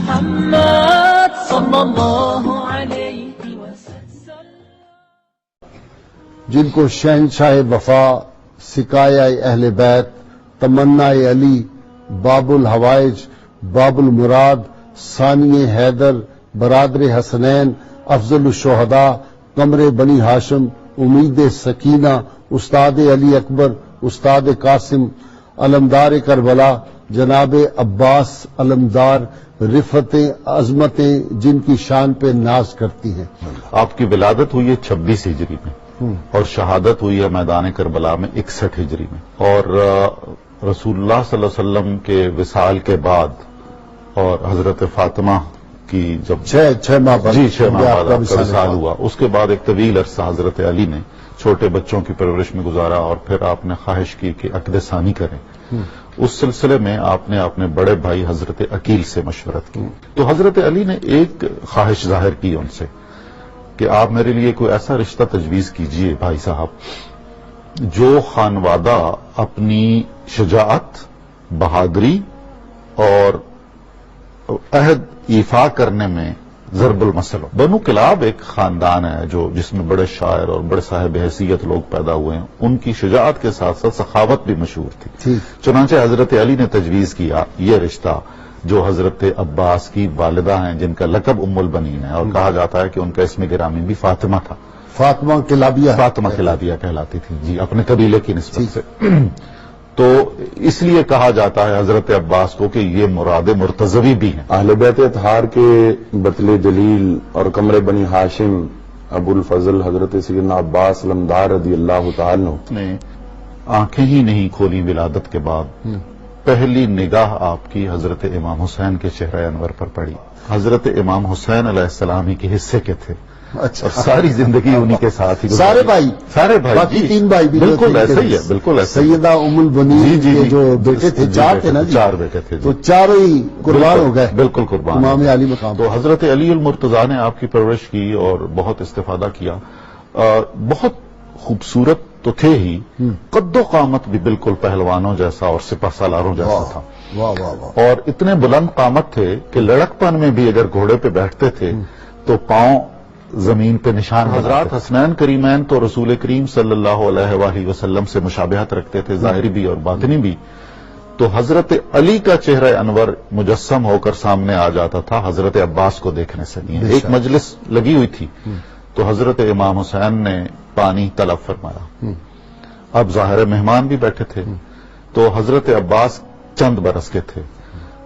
محمد صلی اللہ علیہ وسلم. جن کو شہنشاہ وفا، سکایہ اہل بیت، تمنا علی، باب الحوائج، باب المراد، ثانی حیدر، برادر حسنین، افضل الشہداء، قمر بنی ہاشم، امید سکینہ، استاد علی اکبر، استاد قاسم، علمدار کربلا، جناب عباس علمدار، رفتیں عظمتیں جن کی شان پہ ناز کرتی ہیں. آپ کی ولادت ہوئی ہے 26 ہجری میں اور شہادت ہوئی ہے میدان کربلا میں 61 ہجری میں. اور رسول اللہ صلی اللہ علیہ وسلم کے وصال کے بعد اور حضرت فاطمہ کی جب چھ ماہ بعد 6 ماہ بعد آپ کا وصال ہوا، اس کے بعد ایک طویل عرصہ حضرت علی نے چھوٹے بچوں کی پرورش میں گزارا اور پھر آپ نے خواہش کی کہ عقد ثانی کریں. اس سلسلے میں آپ نے اپنے بڑے بھائی حضرت عقیل سے مشورت کی. تو حضرت علی نے ایک خواہش ظاہر کی ان سے کہ آپ میرے لیے کوئی ایسا رشتہ تجویز کیجئے بھائی صاحب جو خانوادہ اپنی شجاعت، بہادری اور عہد ایفا کرنے میں ضرب المثل ہو. بنو کلاب ایک خاندان ہے جس میں بڑے شاعر اور بڑے صاحب حیثیت لوگ پیدا ہوئے ہیں. ان کی شجاعت کے ساتھ ساتھ سخاوت بھی مشہور تھی. چنانچہ حضرت علی نے تجویز کیا یہ رشتہ جو حضرت عباس کی والدہ ہیں جن کا لقب ام البنین ہے اور کہا جاتا ہے کہ ان کا اسم گرامی بھی فاطمہ تھا. فاطمہ کلابیہ کہلاتی تھی جی، اپنے قبیلے کی نسبت سے. تو اس لیے کہا جاتا ہے حضرت عباس کو کہ یہ مراد مرتضوی بھی ہیں. اہل بیت اطہار کے بطل جلیل اور قمر بنی ہاشم ابو الفضل حضرت سیدنا عباس علمدار رضی اللہ تعالیٰ نے آنکھیں ہی نہیں کھولی ولادت کے بعد. پہلی نگاہ آپ کی حضرت امام حسین کے چہرہ انور پر پڑی. حضرت امام حسین علیہ السلام ہی کے حصے کے تھے. اچھا، ساری زندگی انہی کے ساتھ ہی سارے بھائی باقی 3 بھائی بھی بالکل ایسا ہی ہے، بالکل ایسا. سیدہ ام البنین کے جو بیٹے تھے 4 تھے نا، 4 بیٹے تھے تو چاروں ہی قربان ہو گئے. بالکل قربان. امام علی مقام. تو حضرت علی المرتضیٰ نے آپ کی پرورش کی اور بہت استفادہ کیا. بہت خوبصورت تو تھے ہی، قد و قامت بھی بالکل پہلوانوں جیسا اور سپہ سالاروں جیسا تھا. اور اتنے بلند قامت تھے کہ لڑک پن میں بھی اگر گھوڑے پہ بیٹھتے تھے تو پاؤں زمین پہ نشان. حضرات حسنین کریمین تو رسول کریم صلی اللہ علیہ وآلہ وسلم سے مشابہت رکھتے تھے، ظاہری بھی اور باطنی بھی. تو حضرت علی کا چہرہ انور مجسم ہو کر سامنے آ جاتا تھا حضرت عباس کو دیکھنے سے. نہیں، ایک مجلس لگی ہوئی تھی تو حضرت امام حسین نے پانی طلب فرمایا. اب ظاہر مہمان بھی بیٹھے تھے تو حضرت عباس چند برس کے تھے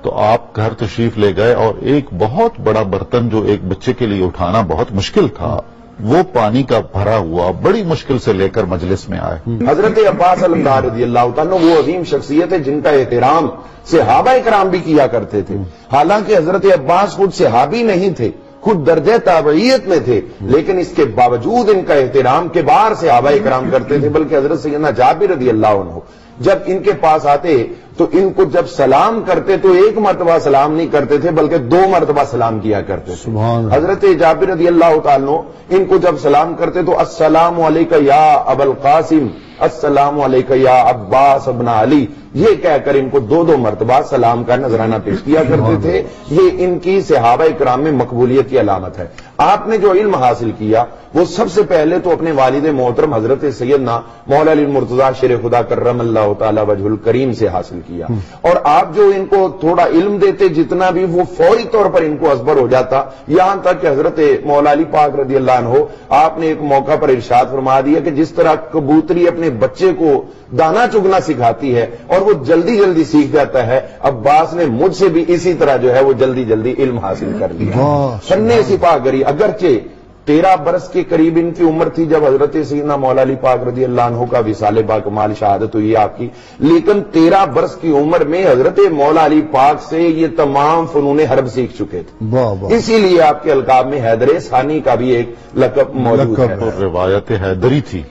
تو آپ گھر تشریف لے گئے اور ایک بہت بڑا برتن جو ایک بچے کے لیے اٹھانا بہت مشکل تھا وہ پانی کا بھرا ہوا بڑی مشکل سے لے کر مجلس میں آئے. حضرت عباس علمدار رضی اللہ تعالیٰ وہ عظیم شخصیت ہے جن کا احترام صحابہ کرام بھی کیا کرتے تھے. حالانکہ حضرت عباس خود صحابی نہیں تھے، خود درجہ تابعیت میں تھے، لیکن اس کے باوجود ان کا احترام کے بار صحابہ کرام کرتے تھے. بلکہ حضرت سیدنا جابر رضی اللہ عنہ جب ان کے پاس آتے تو ان کو جب سلام کرتے تو 1 مرتبہ سلام نہیں کرتے تھے بلکہ 2 مرتبہ سلام کیا کرتے تھے. حضرت جابر رضی اللہ تعالیٰ ان کو جب سلام کرتے تو السلام علیکہ یا ابا القاسم، السلام علیکہ یا عباس ابن علی، یہ کہہ کر ان کو 2 مرتبہ سلام کا نذرانہ پیش کیا کرتے تھے. یہ ان کی صحابہ کرام میں مقبولیت کی علامت ہے. آپ نے جو علم حاصل کیا وہ سب سے پہلے تو اپنے والد محترم حضرت سیدنا مولا علی المرتضیٰ شیر خدا کرم اللہ تعالی وجہ الکریم سے حاصل کیا. اور آپ جو ان کو تھوڑا علم دیتے جتنا بھی وہ فوری طور پر ان کو ازبر ہو جاتا. یہاں تک کہ حضرت مولا علی پاک رضی اللہ عنہ آپ نے ایک موقع پر ارشاد فرما دیا کہ جس طرح کبوتری اپنے بچے کو دانا چگنا سکھاتی ہے اور وہ جلدی جلدی سیکھ جاتا ہے، عباس نے مجھ سے بھی اسی طرح جو ہے وہ جلدی جلدی علم حاصل کر لیا. سنے سپاہ گری، اگرچہ 13 برس کے قریب ان کی عمر تھی جب حضرت سیدنا مولا علی پاک رضی اللہ عنہ کا وصال باکمال شہادت ہوئی آپ کی، لیکن 13 برس کی عمر میں حضرت مولا علی پاک سے یہ تمام فنون حرب سیکھ چکے تھے. اسی لیے آپ کے القاب میں حیدر ثانی کا بھی ایک لقب موجود ہے. اور روایت حیدری تھی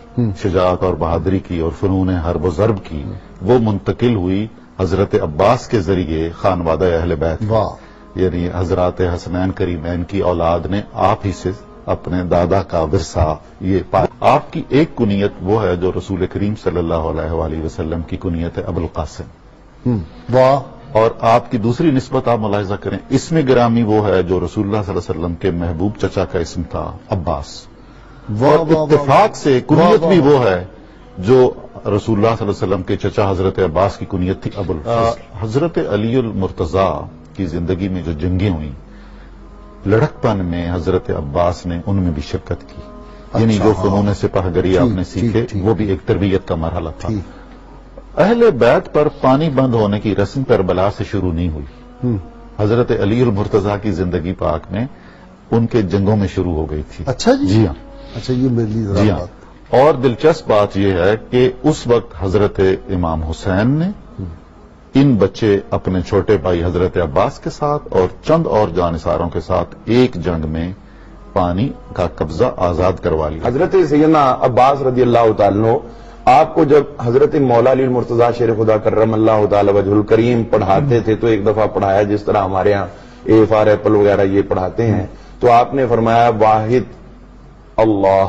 شجاعت اور بہادری کی اور فنون حرب و ضرب کی، وہ منتقل ہوئی حضرت عباس کے ذریعے خانوادہ اہل بیت، یعنی حضرات حسنین کریمین کی اولاد نے آپ ہی سے اپنے دادا کا ورثہ یہ پایا. آپ کی ایک کنیت وہ ہے جو رسول کریم صلی اللہ علیہ وآلہ وسلم کی کنیت ہے ابو القاسم. اور آپ کی دوسری نسبت آپ ملاحظہ کریں، اسم گرامی وہ ہے جو رسول اللہ صلی اللہ علیہ وسلم کے محبوب چچا کا اسم تھا عباس، اور اتفاق سے کنیت بھی وہ ہے جو رسول اللہ صلی اللہ علیہ وسلم کے چچا حضرت عباس کی کنیت تھی ابو الفضل۔ حضرت علی المرتضیٰ کی زندگی میں جو جنگیں ہوئیں، لڑکپن میں حضرت عباس نے ان میں بھی شرکت کی، یعنی جو فنون سپاہ گری آپ نے سیکھے وہ بھی ایک تربیت کا مرحلہ تھا۔ اہل بیت پر پانی بند ہونے کی رسم کربلا سے شروع نہیں ہوئی، حضرت علی المرتضیٰ کی زندگی پاک میں ان کے جنگوں میں شروع ہو گئی تھی۔ اچھا جی ہاں، اچھا، یہ میرے لیے جی ذرا ہاں۔ بات۔ اور دلچسپ بات یہ ہے کہ اس وقت حضرت امام حسین نے ان بچے اپنے چھوٹے بھائی حضرت عباس کے ساتھ اور چند اور جانثاروں کے ساتھ ایک جنگ میں پانی کا قبضہ آزاد کروا لیا۔ حضرت سیدنا عباس رضی اللہ تعالیٰ عنہ آپ کو جب حضرت مولا علی المرتضیٰ شیر خدا کرم اللہ تعالی وجہ الکریم پڑھاتے تھے تو ایک دفعہ پڑھایا جس طرح ہمارے ہاں اے فار ایپل وغیرہ یہ پڑھاتے ہیں، تو آپ نے فرمایا واحد اللہ،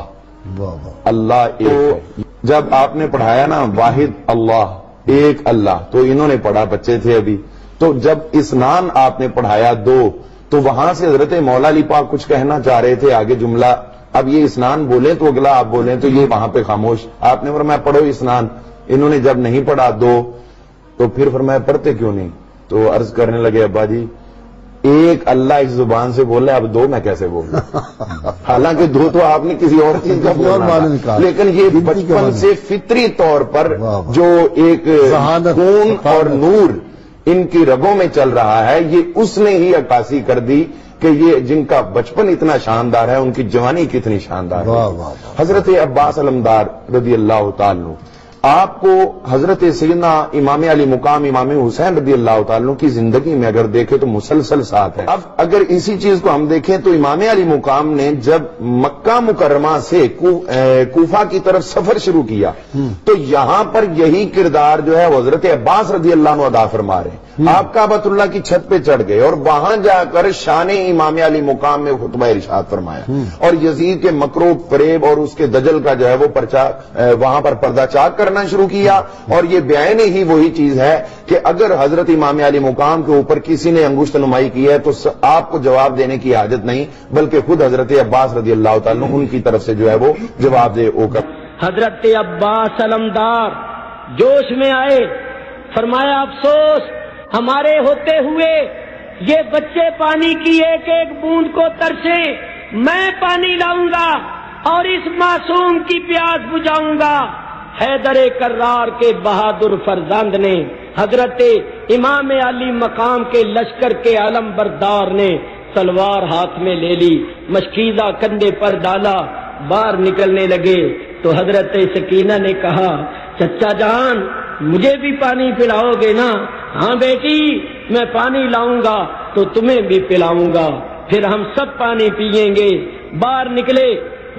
اللہ ایک ہے۔ جب آپ نے پڑھایا نا واحد اللہ ایک اللہ، تو انہوں نے پڑھا، بچے تھے ابھی، تو جب اسنان آپ نے پڑھایا دو، تو وہاں سے حضرت مولا علی پاک کچھ کہنا چاہ رہے تھے آگے جملہ، اب یہ اسنان بولیں تو اگلا آپ بولیں، تو یہ وہاں پہ خاموش۔ آپ نے فرمایا پڑھو اسنان، انہوں نے جب نہیں پڑھا دو، تو پھر فرمایا پڑھتے کیوں نہیں؟ تو عرض کرنے لگے ابا جی ایک اللہ اس زبان سے بول رہے، اب دو میں کیسے بولوں؟ حالانکہ دو تو آپ نے کسی اور چیز کا بولنا تھا، لیکن یہ بچپن سے فطری طور پر جو ایک خون اور نور ان کی رگوں میں چل رہا ہے، یہ اس نے ہی عکاسی کر دی کہ یہ جن کا بچپن اتنا شاندار ہے ان کی جوانی کتنی شاندار ہے۔ حضرت عباس علمدار رضی اللہ تعالیٰ آپ کو حضرت سیدنا امام علی مقام امام حسین رضی اللہ تعالیٰ کی زندگی میں اگر دیکھیں تو مسلسل ساتھ ہے۔ اب اگر اسی چیز کو ہم دیکھیں تو امام علی مقام نے جب مکہ مکرمہ سے کوفہ کی طرف سفر شروع کیا تو یہاں پر یہی کردار جو ہے حضرت عباس رضی اللہ عنہ ادا فرما رہے ہیں۔ آپ کعبۃ اللہ کی چھت پہ چڑھ گئے اور وہاں جا کر شان امام علی مقام میں خطبہ ارشاد فرمایا، اور یزید کے مکر و فریب اور اس کے دجل کا جو ہے وہ پرچہ وہاں پر پردہ چاک کرنا شروع کیا، اور یہ بیان ہی وہی چیز ہے کہ اگر حضرت امام علی مقام کے اوپر کسی نے انگشت نمائی کی ہے تو آپ کو جواب دینے کی حاجت نہیں، بلکہ خود حضرت عباس رضی اللہ تعالیٰ ان کی طرف سے جو ہے وہ جواب دے ہو کر۔ حضرت عباس علمدار جوش میں آئے، فرمایا افسوس ہمارے ہوتے ہوئے یہ بچے پانی کی ایک ایک بوند کو ترسیں، میں پانی لاؤں گا اور اس معصوم کی پیاس بجھاؤں گا۔ حیدر کرار کے بہادر فرزند نے، حضرت امام علی مقام کے لشکر کے علم بردار نے تلوار ہاتھ میں لے لی، مشکیزہ کندھے پر ڈالا، باہر نکلنے لگے تو حضرت سکینہ نے کہا چچا جان مجھے بھی پانی پلاؤ گے نا؟ ہاں بیٹی میں پانی لاؤں گا تو تمہیں بھی پلاؤں گا، پھر ہم سب پانی پیئیں گے۔ باہر نکلے،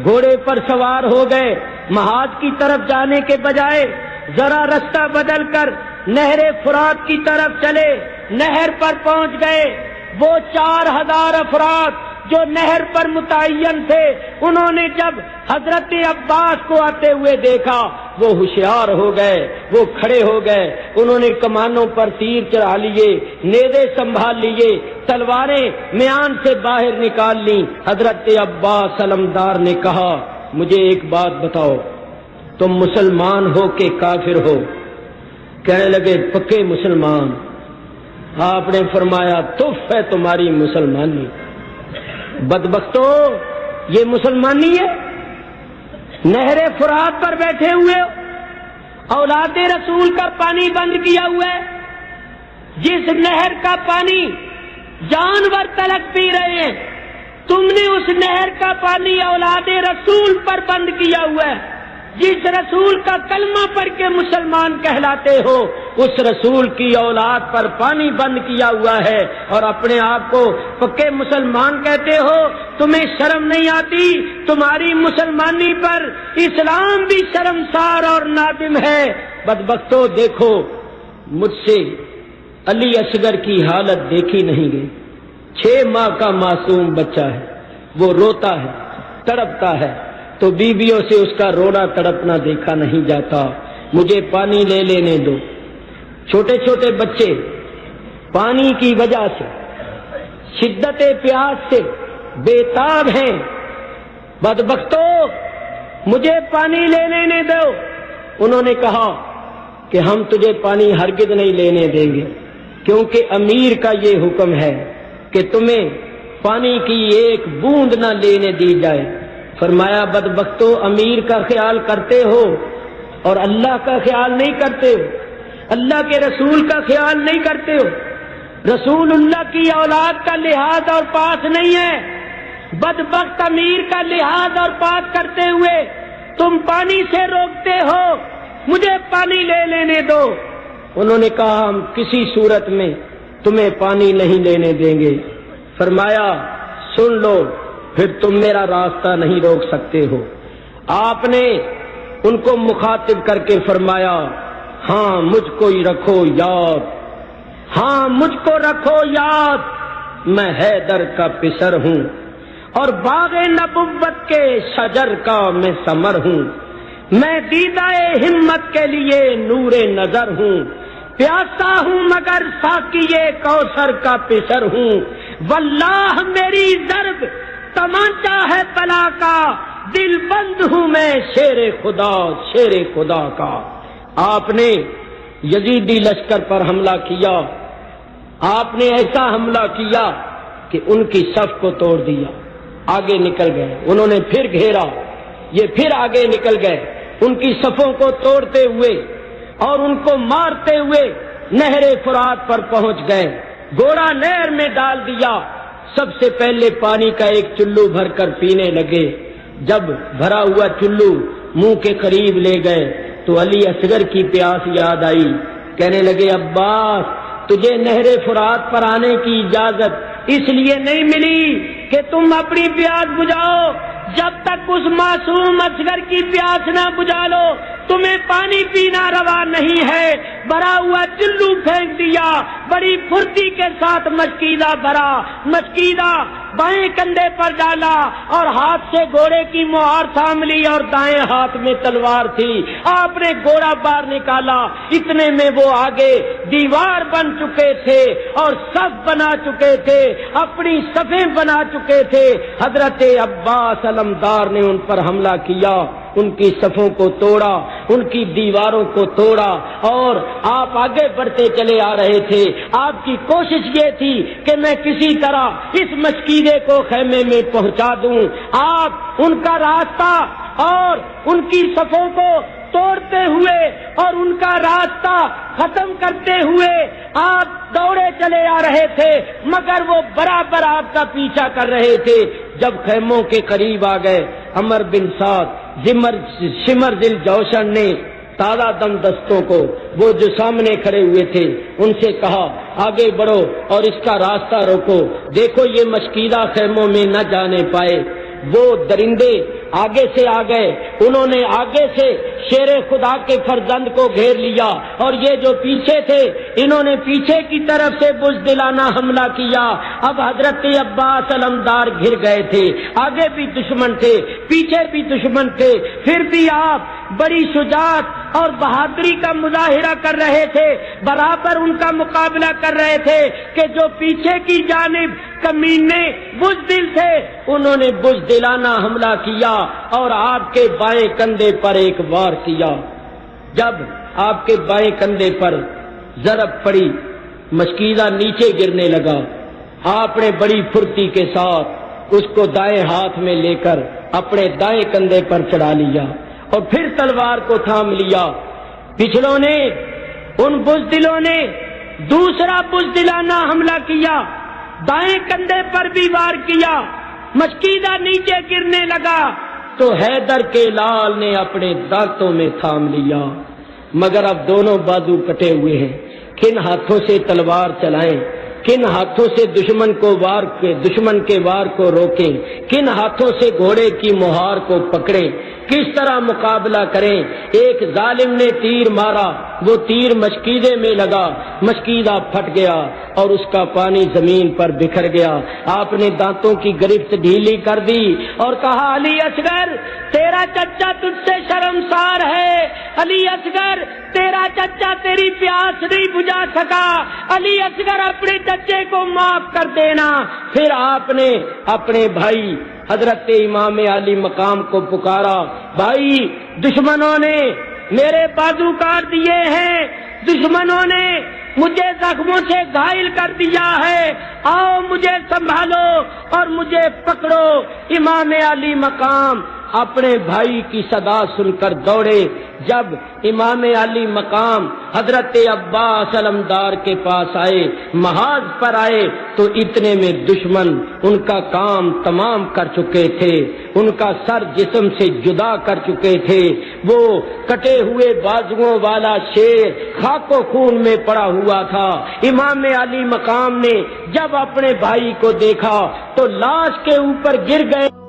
گھوڑے پر سوار ہو گئے، محاذ کی طرف جانے کے بجائے ذرا رستہ بدل کر نہر فرات کی طرف چلے، نہر پر پہنچ گئے۔ وہ 4000 افراد جو نہر پر متعین تھے، انہوں نے جب حضرت عباس کو آتے ہوئے دیکھا وہ ہوشیار ہو گئے، وہ کھڑے ہو گئے، انہوں نے کمانوں پر تیر چڑھا لیے، نیزے سنبھال لیے، تلواریں میان سے باہر نکال لیں۔ حضرت عباس علمدار نے کہا مجھے ایک بات بتاؤ، تم مسلمان ہو کہ کافر ہو؟ کہنے لگے پکے مسلمان۔ آپ نے فرمایا تف ہے تمہاری مسلمانی، بدبختو یہ مسلمانی ہے؟ نہر فرات پر بیٹھے ہوئے ہو، اولاد رسول کا پانی بند کیا ہوا ہے، جس نہر کا پانی جانور تلک پی رہے ہیں، تم نے اس نہر کا پانی اولاد رسول پر بند کیا ہوا ہے، جس رسول کا کلمہ پڑھ کے مسلمان کہلاتے ہو اس رسول کی اولاد پر پانی بند کیا ہوا ہے، اور اپنے آپ کو پکے مسلمان کہتے ہو۔ تمہیں شرم نہیں آتی؟ تمہاری مسلمانی پر اسلام بھی شرمسار اور نادم ہے۔ بدبختو دیکھو مجھ سے علی اصغر کی حالت دیکھی نہیں گئی، 6 ماہ کا معصوم بچہ ہے، وہ روتا ہے، تڑپتا ہے تو بیویوں سے اس کا رونا تڑپنا دیکھا نہیں جاتا۔ مجھے پانی لے لینے دو۔ چھوٹے چھوٹے بچے پانی کی وجہ سے شدت پیاس سے بےتاب ہیں. بدبختو مجھے پانی لے لینے دو. انہوں نے کہا کہ ہم تجھے پانی ہرگز نہیں لینے دیں گے، کیونکہ امیر کا یہ حکم ہے کہ تمہیں پانی کی ایک بوند نہ لینے دی جائے. فرمایا بدبختو امیر کا خیال کرتے ہو اور اللہ کا خیال نہیں کرتے ہو، اللہ کے رسول کا خیال نہیں کرتے ہو. رسول اللہ کی اولاد کا لحاظ اور پاس نہیں ہے. بدبخت امیر کا لحاظ اور پاس کرتے ہوئے تم پانی سے روکتے ہو. مجھے پانی لے لینے دو. انہوں نے کہا ہم کسی صورت میں تمہیں پانی نہیں لینے دیں گے. فرمایا سن لو، پھر تم میرا راستہ نہیں روک سکتے ہو. آپ نے ان کو مخاطب کر کے فرمایا ہاں مجھ کو ہی رکھو یاد، ہاں مجھ کو رکھو یاد، میں حیدر کا پسر ہوں اور باغ نبوت کے شجر کا میں ثمر ہوں. میں دیدہ ہمت کے لیے نور نظر ہوں. پیاسا ہوں مگر ساقیے کوثر کا پسر ہوں. واللہ میری ضرب تمانچہ ہے بلا کا، دل بند ہوں میں شیر خدا، شیر خدا کا. آپ نے یزیدی لشکر پر حملہ کیا. آپ نے ایسا حملہ کیا کہ ان کی صف کو توڑ دیا. آگے نکل گئے. انہوں نے پھر گھیرا، یہ پھر آگے نکل گئے. ان کی صفوں کو توڑتے ہوئے اور ان کو مارتے ہوئے نہر فرات پر پہنچ گئے. گھوڑا نہر میں ڈال دیا. سب سے پہلے پانی کا ایک چلو بھر کر پینے لگے. جب بھرا ہوا چلو منہ کے قریب لے گئے تو علی اصغر کی پیاس یاد آئی. کہنے لگے عباس تجھے نہر فرات پر آنے کی اجازت اس لیے نہیں ملی کہ تم اپنی پیاس بجھاؤ. جب تک اس معصوم اصغر کی پیاس نہ بجھا لو تمہیں پانی پینا روا نہیں ہے. بھرا ہوا چلو پھینک دیا. بڑی پھرتی کے ساتھ مشکیدہ بھرا. مشکیدہ بائیں کندھے پر ڈالا اور ہاتھ سے گھوڑے کی مہار تھام لی اور دائیں ہاتھ میں تلوار تھی. آپ نے گھوڑا باہر نکالا. اتنے میں وہ آگے دیوار بن چکے تھے اور صف بنا چکے تھے، اپنی صفیں بنا چکے تھے. حضرت عباس علمدار نے ان پر حملہ کیا، ان کی صفوں کو توڑا، ان کی دیواروں کو توڑا اور آپ آگے بڑھتے چلے آ رہے تھے. آپ کی کوشش یہ تھی کہ میں کسی طرح اس مشکیدے کو خیمے میں پہنچا دوں. آپ ان کا راستہ اور ان کی صفوں کو توڑتے ہوئے اور ان کا راستہ ختم کرتے ہوئے آپ دوڑے چلے آ رہے تھے، مگر وہ برابر آپ کا پیچھا کر رہے تھے. جب خیموں کے قریب آ گئے عمر بن سعد شمر ذل جوشن نے تازہ دم دستوں کو، وہ جو سامنے کھڑے ہوئے تھے، ان سے کہا آگے بڑھو اور اس کا راستہ روکو. دیکھو یہ مشکیدہ خیموں میں نہ جانے پائے. وہ درندے آگے سے آ گئے. انہوں نے آگے سے شیر خدا کے فرزند کو گھیر لیا اور یہ جو پیچھے تھے انہوں نے پیچھے کی طرف سے بزدلانہ حملہ کیا. اب حضرت عباس علمدار گھر گئے تھے. آگے بھی دشمن تھے، پیچھے بھی دشمن تھے. پھر بھی آپ بڑی شجاعت اور بہادری کا مظاہرہ کر رہے تھے. برابر ان کا مقابلہ کر رہے تھے کہ جو پیچھے کی جانب کمینے بزدل تھے انہوں نے بزدلانہ حملہ کیا اور آپ کے بائیں کندھے پر ایک وار کیا. جب آپ کے بائیں کندھے پر ضرب پڑی مشکیزہ نیچے گرنے لگا. آپ نے بڑی پھرتی کے ساتھ اس کو دائیں ہاتھ میں لے کر اپنے دائیں کندھے پر چڑھا لیا اور پھر تلوار کو تھام لیا. پچھلوں نے ان بزدلوں نے دوسرا بزدلانہ حملہ کیا، دائیں کندھے پر بھی وار کیا. مشکیدہ نیچے گرنے لگا تو حیدر کے لال نے اپنے دانتوں میں تھام لیا. مگر اب دونوں بازو کٹے ہوئے ہیں. کن ہاتھوں سے تلوار چلائیں، کن ہاتھوں سے دشمن کے وار کو روکیں، کن ہاتھوں سے گھوڑے کی مہار کو پکڑیں، کس طرح مقابلہ کریں. ایک ظالم نے تیر مارا، وہ تیر مشکیدے میں لگا، مشکیدہ پھٹ گیا اور اس کا پانی زمین پر بکھر گیا۔ آپ نے دانتوں کی گرفت ڈھیلی کر دی اور کہا علی اصغر تیرا چچا تجھ سے شرمسار ہے، علی اصغر تیرا چچا تیری پیاس نہیں بجھا سکا، علی اصغر اپنے چچے کو معاف کر دینا۔ پھر آپ نے اپنے بھائی حضرت امام علی مقام کو پکارا، بھائی دشمنوں نے میرے بازو کاٹ دیے ہیں، دشمنوں نے مجھے زخموں سے گھائل کر دیا ہے، آؤ مجھے سنبھالو اور مجھے پکڑو۔ امام علی مقام اپنے بھائی کی صدا سن کر دوڑے۔ جب امام علی مقام حضرت عباس علمدار کے پاس آئے، محاذ پر آئے، تو اتنے میں دشمن ان کا کام تمام کر چکے تھے، ان کا سر جسم سے جدا کر چکے تھے۔ وہ کٹے ہوئے بازوؤں والا شیر خاک و خون میں پڑا ہوا تھا۔ امام علی مقام نے جب اپنے بھائی کو دیکھا تو لاش کے اوپر گر گئے۔